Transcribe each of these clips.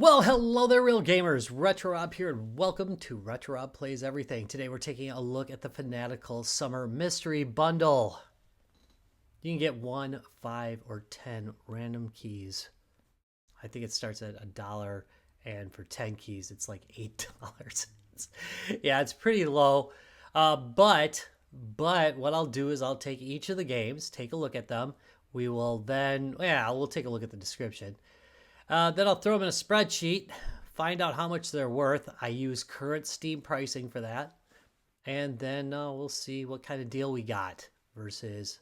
Well, hello there, real gamers. Retro Rob here, and welcome to Retro Rob Plays Everything. Today we're taking a look at the Fanatical Summer Mystery Bundle. You can get 1, 5, or 10 random keys. I think it starts at $1, and for 10 keys, it's like $8. Yeah, it's pretty low. But what I'll do is I'll take each of the games, take a look at them. We will then, we'll take a look at the description. Then I'll throw them in a spreadsheet, find out how much they're worth. I use current Steam pricing for that. And then we'll see what kind of deal we got versus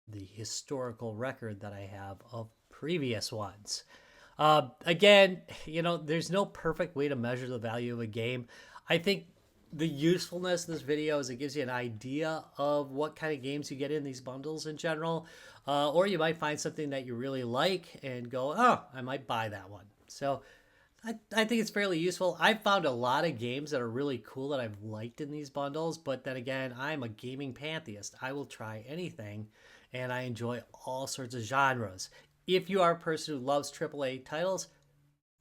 the historical record that I have of previous ones. Again, there's no perfect way to measure the value of a game. I think the usefulness of this video is it gives you an idea of what kind of games you get in these bundles in general. Or you might find something that you really like and go, oh, I might buy that one. So I think it's fairly useful. I've found a lot of games that are really cool that I've liked in these bundles. But then again, I'm a gaming pantheist. I will try anything, and I enjoy all sorts of genres. If you are a person who loves AAA titles,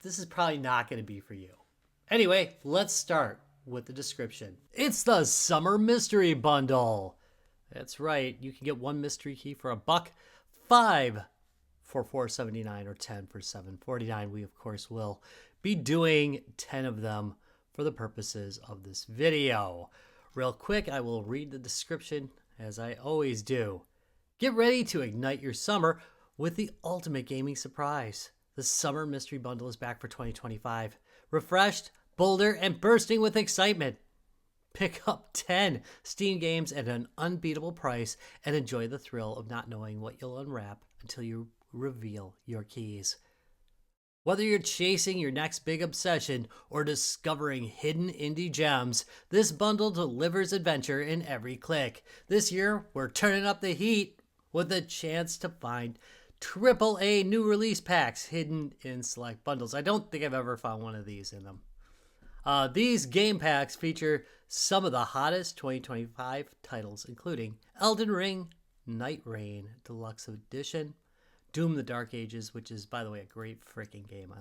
this is probably not going to be for you. Anyway, let's start with the description. It's the Summer Mystery Bundle. That's right. You can get 1 mystery key for $1, 5 for $4.79, or 10 for $7.49. We, of course, will be doing 10 of them for the purposes of this video. Real quick, I will read the description as I always do. Get ready to ignite your summer with the ultimate gaming surprise. The Summer Mystery Bundle is back for 2025. Refreshed, bolder, and bursting with excitement. Pick up 10 Steam games at an unbeatable price and enjoy the thrill of not knowing what you'll unwrap until you reveal your keys. Whether you're chasing your next big obsession or discovering hidden indie gems, this bundle delivers adventure in every click. This year, we're turning up the heat with a chance to find AAA new release packs hidden in select bundles. I don't think I've ever found one of these in them. These game packs feature some of the hottest 2025 titles, including Elden Ring, Night Rain Deluxe Edition, Doom the Dark Ages, which is, by the way, a great freaking game. I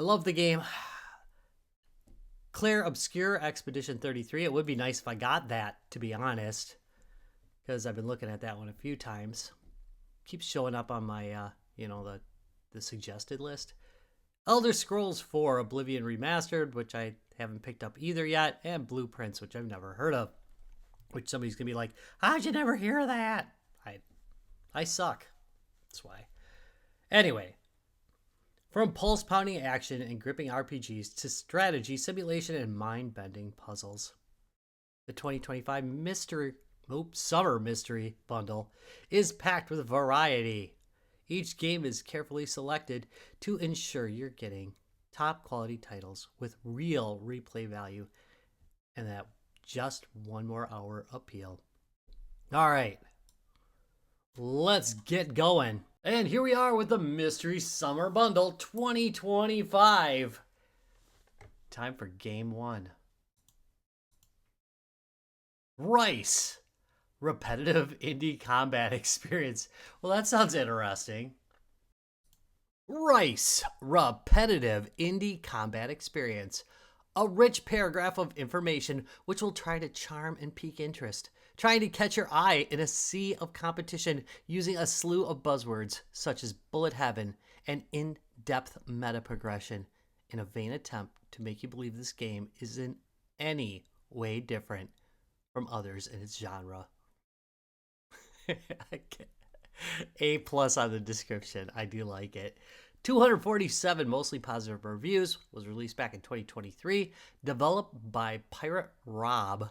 love the game. Claire Obscure Expedition 33. It would be nice if I got that, to be honest, because I've been looking at that one a few times. Keeps showing up on my, the suggested list. Elder Scrolls 4 Oblivion Remastered, which I haven't picked up either yet, and Blueprints, which I've never heard of, which somebody's going to be like, how'd you never hear of that? I suck. That's why. Anyway, from pulse-pounding action and gripping RPGs to strategy, simulation, and mind-bending puzzles, the 2025 Summer Mystery Bundle is packed with variety. Each game is carefully selected to ensure you're getting top quality titles with real replay value and that just one more hour appeal. All right, let's get going. And here we are with the Mystery Summer Bundle 2025. Time for game 1. Rice. Repetitive indie combat experience. Well, that sounds interesting. Rice, repetitive indie combat experience. A rich paragraph of information which will try to charm and pique interest, trying to catch your eye in a sea of competition using a slew of buzzwords such as bullet heaven and in-depth meta progression in a vain attempt to make you believe this game is in any way different from others in its genre. A+ on the description. I do like it. 247 mostly positive reviews. Was released back in 2023. Developed by Pirate Rob.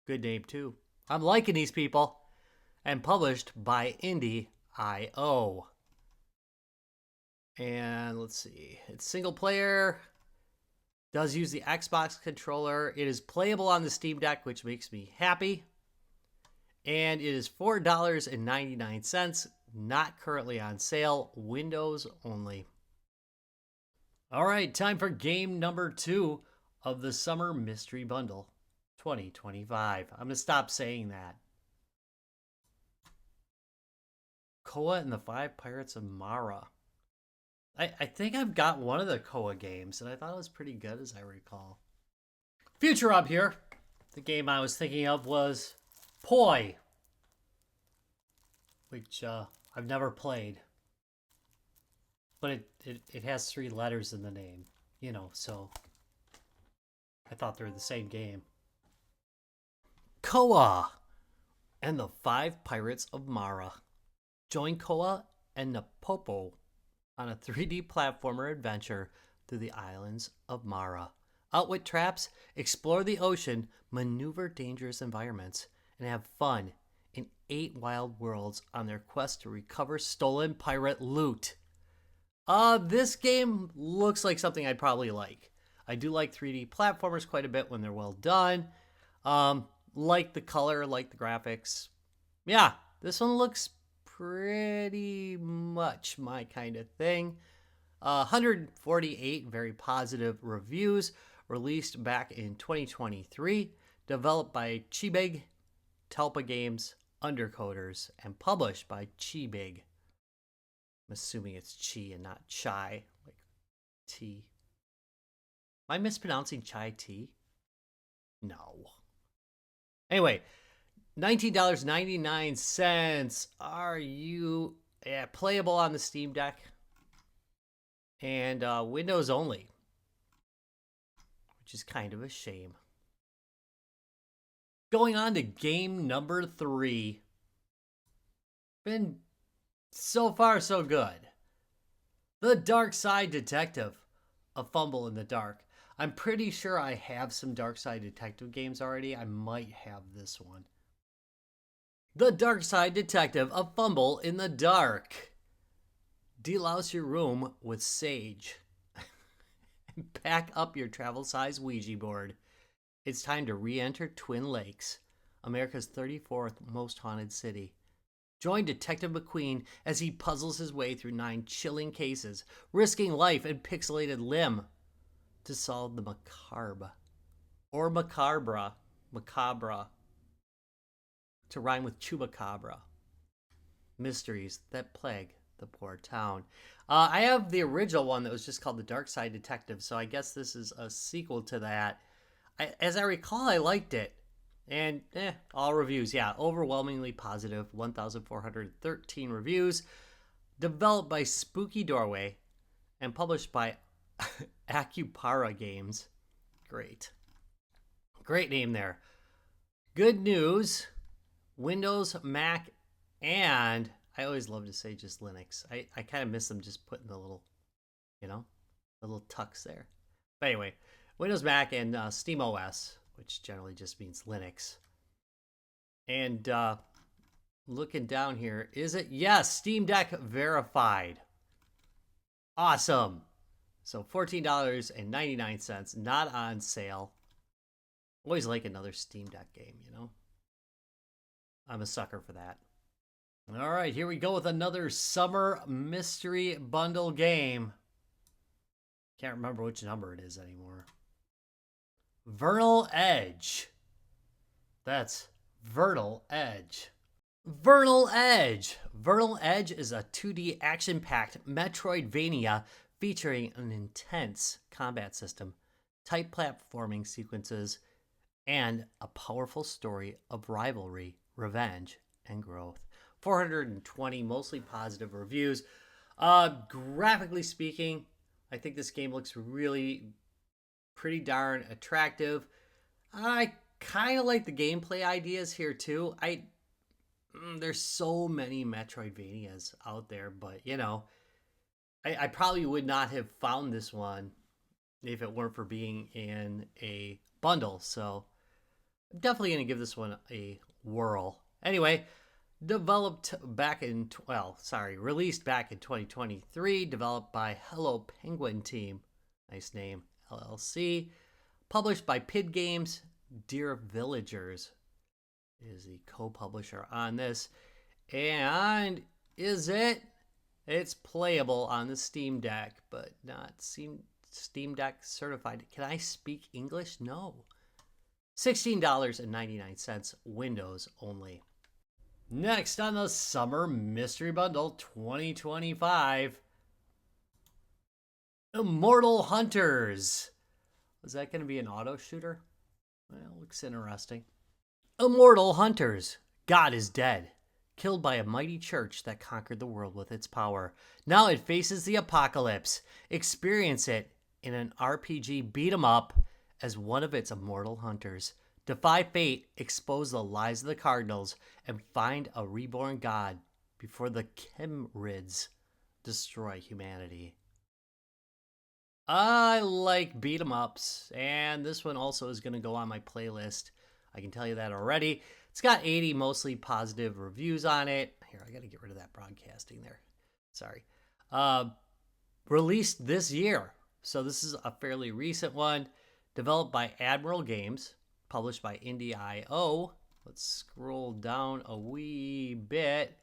Good name too. I'm liking these people. And published by Indie.io. And let's see. It's single player. Does use the Xbox controller. It is playable on the Steam Deck, which makes me happy. And it is $4.99, not currently on sale, Windows only. All right, time for game number 2 of the Summer Mystery Bundle 2025. I'm going to stop saying that. Koa and the Five Pirates of Mara. I think I've got one of the Koa games, and I thought it was pretty good, as I recall. Future up here. The game I was thinking of was Poi, which I've never played. But it has 3 letters in the name, you know, so I thought they were the same game. Koa and the 5 Pirates of Mara. Join Koa and Napopo on a 3D platformer adventure through the islands of Mara. Outwit traps, explore the ocean, maneuver dangerous environments, and have fun in 8 wild worlds on their quest to recover stolen pirate loot. This game looks like something I'd probably like. I do like 3D platformers quite a bit when they're well done. Like the color, like the graphics. Yeah, this one looks pretty much my kind of thing. 148 very positive reviews, released back in 2023, developed by Chibig, Telpa Games, Undercoders, and published by Chibig. I'm assuming it's Chi and not Chai, like tea. Am I mispronouncing chai tea? No. Anyway, $19.99. Are you playable on the Steam Deck? And Windows only, which is kind of a shame. Going on to game number 3. Been so far so good. The Dark Side Detective, A Fumble in the Dark. I'm pretty sure I have some Dark Side Detective games already. I might have this one. The Dark Side Detective, A Fumble in the Dark. Delouse your room with sage. Pack up your travel-size Ouija board. It's time to re-enter Twin Lakes, America's 34th most haunted city. Join Detective McQueen as he puzzles his way through 9 chilling cases, risking life and pixelated limb to solve the macabre. Or macabre. To rhyme with chupacabra. Mysteries that plague the poor town. I have the original one that was just called The Dark Side Detective, so I guess this is a sequel to that. As I recall, I liked it. And all reviews, yeah, overwhelmingly positive. 1,413 reviews. Developed by Spooky Doorway and published by Acupara Games. Great name there. Good news. Windows, Mac, and I always love to say just Linux. I kind of miss them just putting the little, the little tucks there. But anyway, Windows, Mac, and SteamOS, which generally just means Linux. And looking down here, is it? Yes, Steam Deck verified. Awesome. So $14.99, not on sale. Always like another Steam Deck game, I'm a sucker for that. All right, here we go with another Summer Mystery Bundle game. Can't remember which number it is anymore. Vernal Edge. That's Vernal Edge. Vernal Edge. Vernal Edge is a 2D action-packed Metroidvania featuring an intense combat system, tight platforming sequences, and a powerful story of rivalry, revenge, and growth. 420 mostly positive reviews. Graphically speaking, I think this game looks really pretty darn attractive. I kind of like the gameplay ideas here too. There's so many Metroidvanias out there, but I probably would not have found this one if it weren't for being in a bundle. So I'm definitely going to give this one a whirl. Anyway, released back in 2023, developed by Hello Penguin Team, nice name, LLC, published by PID Games. Dear Villagers is the co-publisher on this, and it's playable on the Steam Deck, but not Steam Deck certified. Can I speak English? No. $16.99, Windows only. Next on the Summer Mystery Bundle 2025, Immortal Hunters. Was that going to be an auto shooter? Well, looks interesting. Immortal Hunters. God is dead, killed by a mighty church that conquered the world with its power. Now it faces the apocalypse. Experience it in an RPG beat 'em up as one of its immortal hunters. Defy fate, expose the lies of the Cardinals, and find a reborn God before the Chimerids destroy humanity. I like beat 'em ups, and this one also is going to go on my playlist. I can tell you that already. It's got 80 mostly positive reviews on it. Here, I got to get rid of that broadcasting there. Sorry. Released this year. So this is a fairly recent one. Developed by Admiral Games. Published by Indie.io. Let's scroll down a wee bit.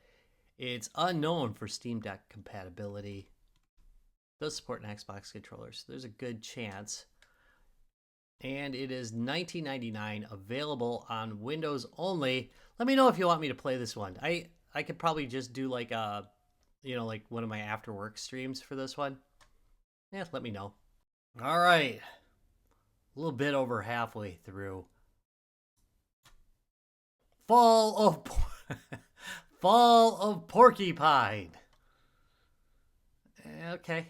It's unknown for Steam Deck compatibility. Does support an Xbox controller, so there's a good chance. And it is $19.99, available on Windows only. Let me know if you want me to play this one. I could probably just do like like one of my after work streams for this one. Yeah, let me know. All right, a little bit over halfway through. Fall of Porcupine. Okay.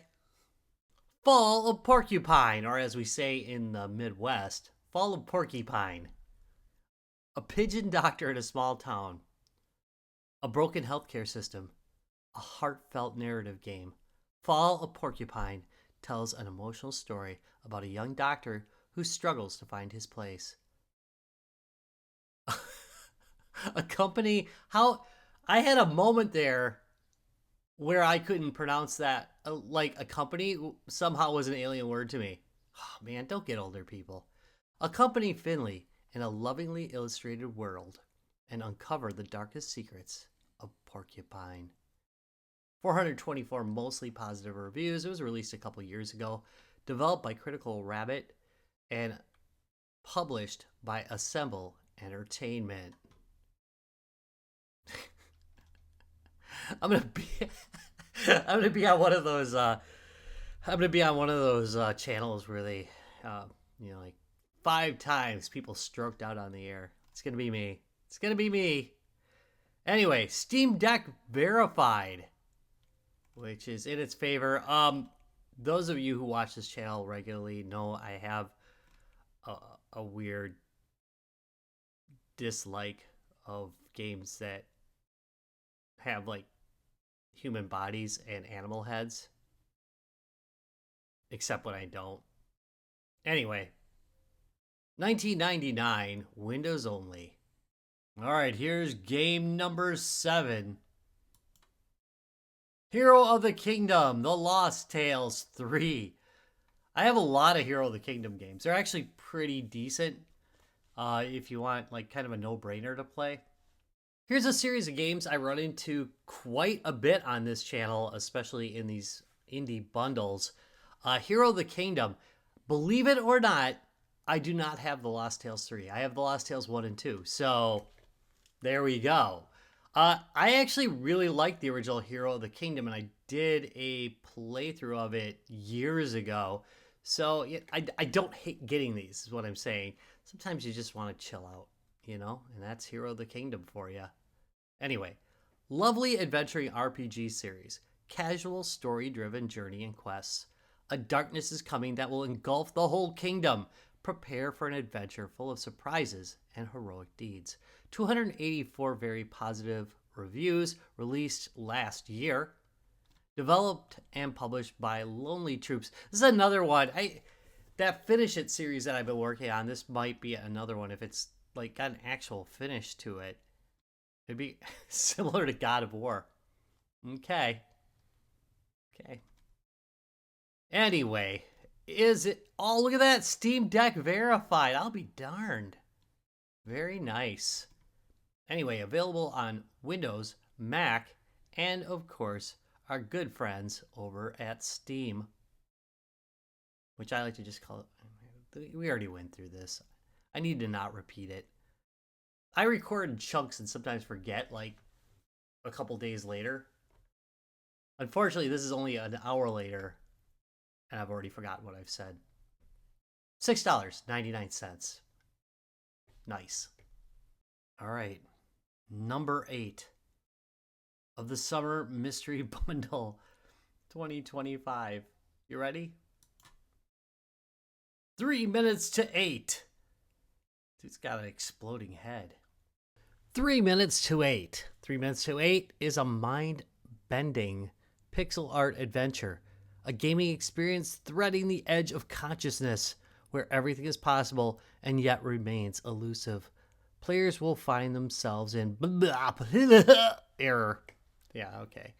Fall of Porcupine, or as we say in the Midwest, Fall of Porcupine. A pigeon doctor in a small town. A broken healthcare system. A heartfelt narrative game. Fall of Porcupine tells an emotional story about a young doctor who struggles to find his place. A company, I had a moment there where I couldn't pronounce that. Like a company somehow was an alien word to me. Oh, man, don't get older, people. Accompany Finley in a lovingly illustrated world and uncover the darkest secrets of Porcupine. 424 mostly positive reviews. It was released a couple years ago. Developed by Critical Rabbit and published by Assemble Entertainment. I'm gonna be on one of those. I'm gonna be on one of those channels where they, like 5 times people stroked out on the air. It's gonna be me. It's gonna be me. Anyway, Steam Deck verified, which is in its favor. Those of you who watch this channel regularly know I have a weird dislike of games that have like human bodies and animal heads, except when I don't. Anyway, $19.99, Windows only. All right, here's game number 7. Hero of the Kingdom, The Lost Tales 3. I have a lot of Hero of the Kingdom games. They're actually pretty decent if you want like kind of a no-brainer to play. Here's a series of games I run into quite a bit on this channel, especially in these indie bundles. Hero of the Kingdom. Believe it or not, I do not have The Lost Tales 3. I have The Lost Tales 1 and 2. So there we go. I actually really like the original Hero of the Kingdom, and I did a playthrough of it years ago. So I don't hate getting these, is what I'm saying. Sometimes you just want to chill out, and that's Hero of the Kingdom for you. Anyway, lovely adventuring RPG series. Casual story-driven journey and quests. A darkness is coming that will engulf the whole kingdom. Prepare for an adventure full of surprises and heroic deeds. 284 very positive reviews, released last year. Developed and published by Lonely Troops. This is another one. That Finish It series that I've been working on, this might be another one. If it's like got an actual finish to it, it'd be similar to God of War. Okay. Anyway, is it? Oh, look at that. Steam Deck verified. I'll be darned. Very nice. Anyway, available on Windows, Mac, and of course, our good friends over at Steam, which I like to just call it. We already went through this. I need to not repeat it. I record in chunks and sometimes forget like a couple days later. Unfortunately, this is only an hour later. And I've already forgotten what I've said. $6.99. Nice. All right. Number 8 of the Summer Mystery Bundle 2025. You ready? 3 minutes to 8. Dude's got an exploding head. 3 minutes to 8. 3 minutes to 8 is a mind-bending pixel art adventure. A gaming experience threading the edge of consciousness where everything is possible and yet remains elusive. Players will find themselves in error. Yeah, okay.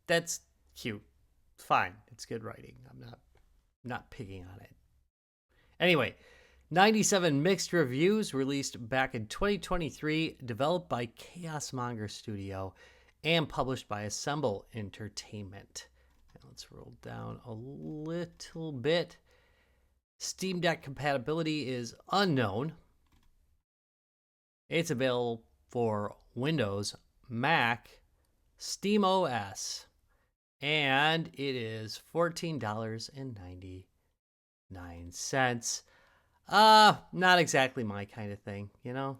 That's cute. Fine. It's good writing. I'm not picking on it. Anyway, 97 mixed reviews released back in 2023, developed by Chaos Monger Studio and published by Assemble Entertainment. Now let's roll down a little bit. Steam Deck compatibility is unknown. It's available for Windows, Mac, Steam OS, and it is $14.99. Not exactly my kind of thing, you know.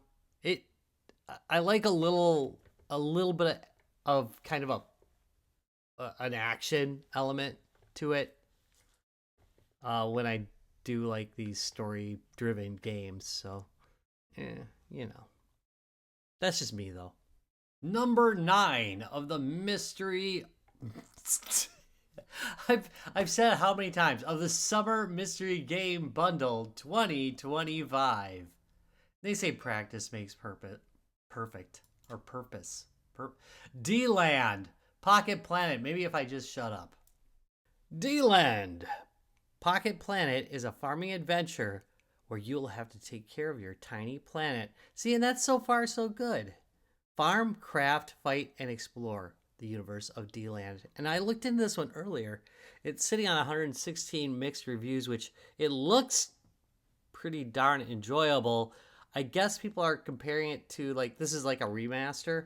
I like a little bit of kind of an action element to it when I do like these story-driven games. So, you know, that's just me though. Number 9 of the mystery. I've said it how many times, of the Summer Mystery Game Bundle 2025. They say practice makes perfect or purpose. D-Land Pocket Planet. Maybe if I just shut up. D-Land Pocket Planet is a farming adventure where you'll have to take care of your tiny planet. See, and that's so far so good. Farm, craft, fight, and explore the universe of D-Land. And I looked into this one earlier. It's sitting on 116 mixed reviews, which it looks pretty darn enjoyable. I guess people are comparing it to, like, this is like a remaster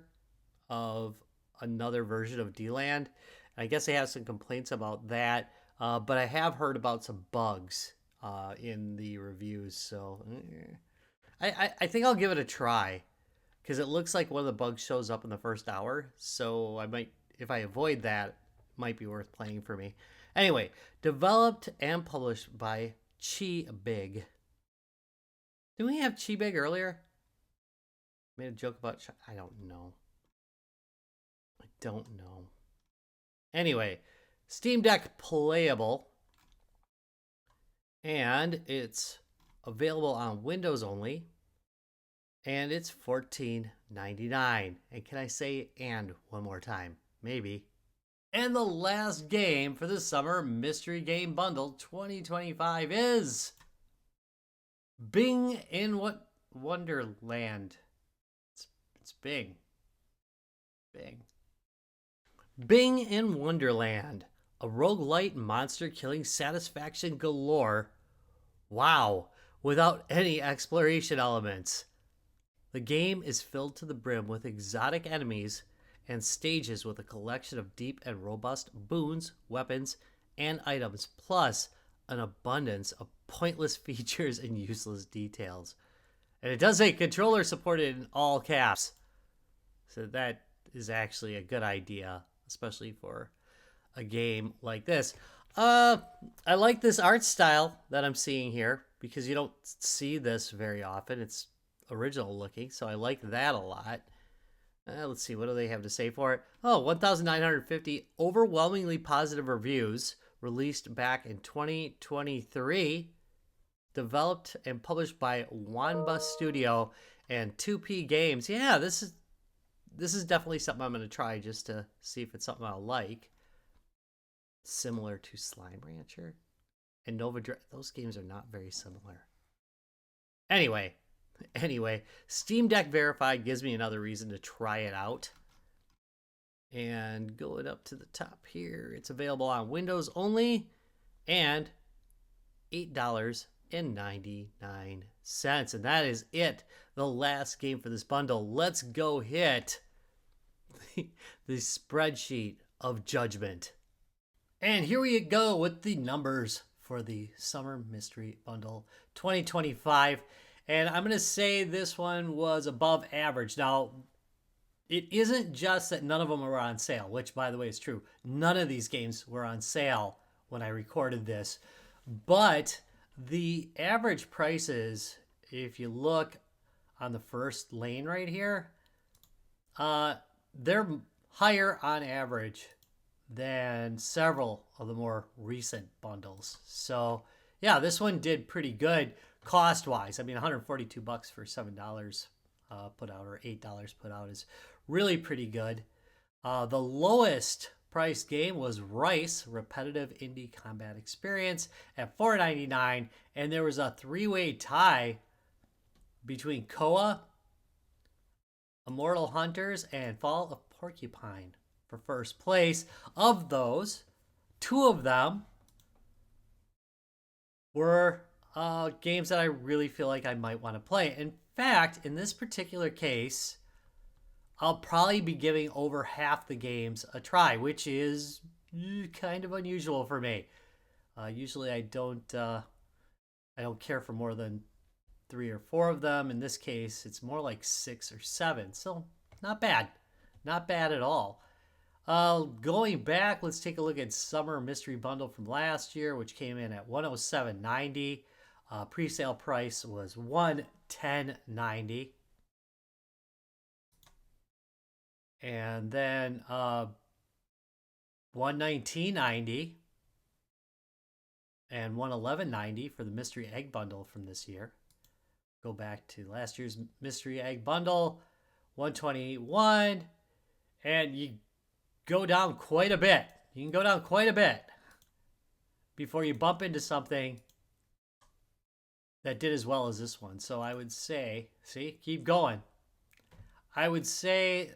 of another version of D-Land. I guess they have some complaints about that. But I have heard about some bugs in the reviews. So I think I'll give it a try. Because it looks like one of the bugs shows up in the first hour. So I might, if I avoid that, it might be worth playing for me. Anyway, developed and published by Chi Big. Didn't we have Chi Big earlier? Made a joke about I don't know. Anyway, Steam Deck playable. And it's available on Windows only. And it's $14.99. And can I say "and" one more time? Maybe. And the last game for the Summer Mystery Game Bundle 2025 is Bing in Wonderland. It's Bing. Bing in Wonderland. A roguelite monster killing satisfaction galore. Wow. Without any exploration elements. The game is filled to the brim with exotic enemies and stages with a collection of deep and robust boons, weapons, and items, plus an abundance of pointless features and useless details. And it does say controller supported in all caps. So that is actually a good idea, especially for a game like this. I like this art style that I'm seeing here because you don't see this very often. It's original looking, so I like that a lot. Let's see, what do they have to say for it? Oh, 1,950 overwhelmingly positive reviews, released back in 2023, developed and published by Wanba Studio and 2P Games. Yeah, this is definitely something I'm going to try just to see if it's something I'll like. Similar to Slime Rancher and Nova Dra- those games are not very similar. Anyway, Steam Deck verified gives me another reason to try it out. And going up to the top here, it's available on Windows only and $8.99. And that is it. The last game for this bundle. Let's go hit the Spreadsheet of Judgement. And here we go with the numbers for the Summer Mystery Bundle 2025. And I'm going to say this one was above average. Now, it isn't just that none of them were on sale, which, by the way, is true. None of these games were on sale when I recorded this. But the average prices, if you look on the first lane right here, they're higher on average than several of the more recent bundles. So yeah, this one did pretty good cost-wise. I mean, 142 bucks for $7 put out, or $8 put out, is really pretty good. The lowest priced game was Rice Repetitive Indie Combat Experience at $4.99, and there was a three-way tie between Koa, Immortal Hunters, and Fall of Porcupine for first place. Of those, two of them were games that I really feel like I might want to play. In fact, in this particular case, I'll probably be giving over half the games a try, which is kind of unusual for me. Usually I don't care for more than 3 or 4 of them. In this case, it's more like 6 or 7. So not bad. Not bad at all. Going back, let's take a look at Summer Mystery Bundle from last year, which came in at $107.90. Pre-sale price was $110.90. And then $119.90 and $111.90 for the Mystery Egg Bundle from this year. Go back to last year's Mystery Egg Bundle, $121, and you go down quite a bit. You can go down quite a bit before you bump into something that did as well as this one. So I would say, see, keep going. I would say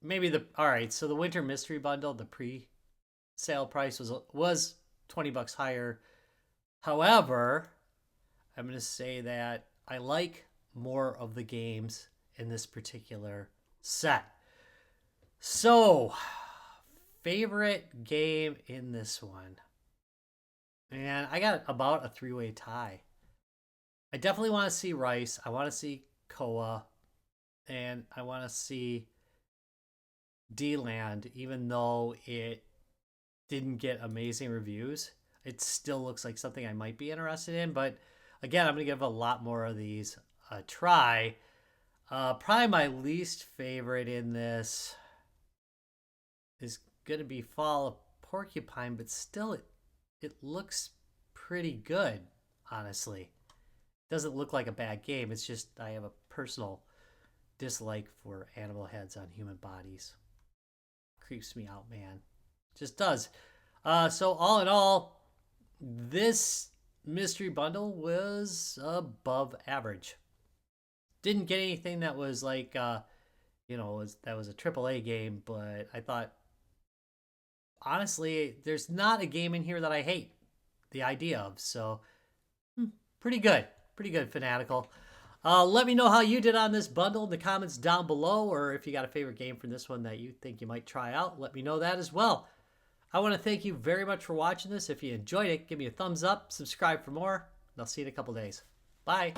maybe all right, so the Winter Mystery Bundle, the pre-sale price was 20 bucks higher. However, I'm going to say that I like more of the games in this particular set. So, favorite game in this one. And I got about a 3-way tie. I definitely want to see Rice. I want to see Koa. And I want to see D-Land, even though it didn't get amazing reviews. It still looks like something I might be interested in. But again, I'm going to give a lot more of these a try. Probably my least favorite in this is going to be Fall of Porcupine, but still it looks pretty good, honestly. It doesn't look like a bad game. It's just I have a personal dislike for animal heads on human bodies. Creeps me out, man. Just does. So all in all, this mystery bundle was above average. Didn't get anything that was like, that was a AAA game, but I thought, honestly, there's not a game in here that I hate the idea of. So, pretty good. Pretty good, Fanatical. Let me know how you did on this bundle in the comments down below, or if you got a favorite game from this one that you think you might try out, let me know that as well. I want to thank you very much for watching this. If you enjoyed it, give me a thumbs up, subscribe for more, and I'll see you in a couple days. Bye.